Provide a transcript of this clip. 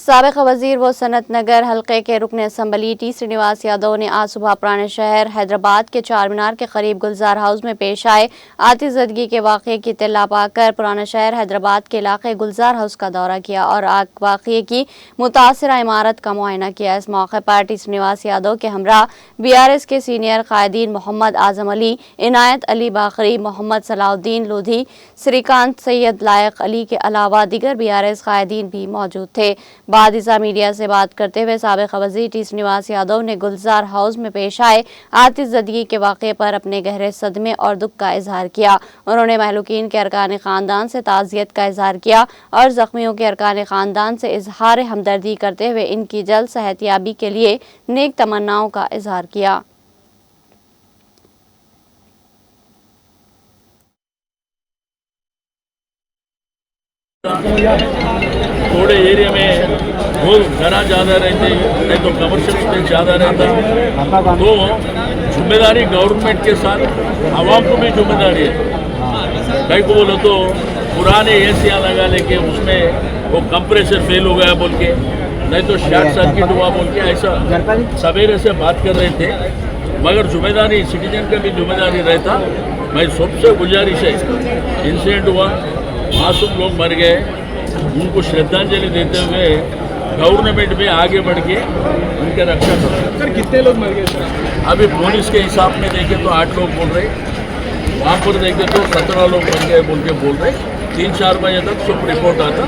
साबिक़ वज़ीर व सनत नगर हल्के के रुकन असम्बली टी श्रीनिवास यादव ने आज सुबह पुराने शहर हैदराबाद के चार मीनार के करीब गुलजार हाउस में पेश आए आतिशज़दगी के वाक़े की इत्तला पाकर पुराना शहर हैदराबाद के इलाके गुलजार हाउस का दौरा किया और आग वाक़े की मुतासिरा इमारत का मुआयना किया। इस मौके पर टी श्रीनिवास यादव के हमरा BRS के सीनियर कायदीन मोहम्मद आज़म अली, इनायत अली बाखरी, मोहम्मद सलाउद्दीन लोधी, श्रीकांत सैयद लायक अली के अलावा दीगर BRS कायदीन भी मौजूद थे। बाद इसा मीडिया से बात करते हुए साबिक़ वज़ीर टी श्रीनिवास यादव ने गुलजार हाउस में पेश आए आतिशज़दगी के वाक़े पर अपने गहरे सदमे और दुख का इजहार किया। उन्होंने महलूकीन के अरकान ख़ानदान से ताज़ियत का इजहार किया और ज़ख्मियों के अरकान ख़ानदान से इजहार हमदर्दी करते हुए इनकी जल्द सेहतयाबी के लिए नेक तमन्नाओं का इजहार किया। थोड़े एरिया में वो घरा ज़्यादा रहते, नहीं तो कमर्शियल स्पेस ज़्यादा रहता, तो जिम्मेदारी गवर्नमेंट के साथ आवाम को भी जिम्मेदारी है। कहीं को बोलो तो पुराने एसियाँ लगा लेके उसमें वो कंप्रेसर फेल हो गया बोल के, नहीं तो शॉर्ट सर्किट हुआ बोल के, ऐसा सवेरे से बात कर रहे थे। मगर जिम्मेदारी सिटीजन का भी जिम्मेदारी रहता। मैं सबसे गुजारिश है, इंसिडेंट हुआ, मासूम लोग मर गए, उनको श्रद्धांजलि देते हुए गवर्नमेंट में आगे बढ़ के उनके रक्षा करो। सर कितने लोग मर गए सर? अभी पुलिस के हिसाब में देखें तो 8 लोग बोल रहे, वहाँ पर देखें तो 17 लोग मर गए बोल के बोल रहे। 3-4 बजे तक सब रिपोर्ट आता।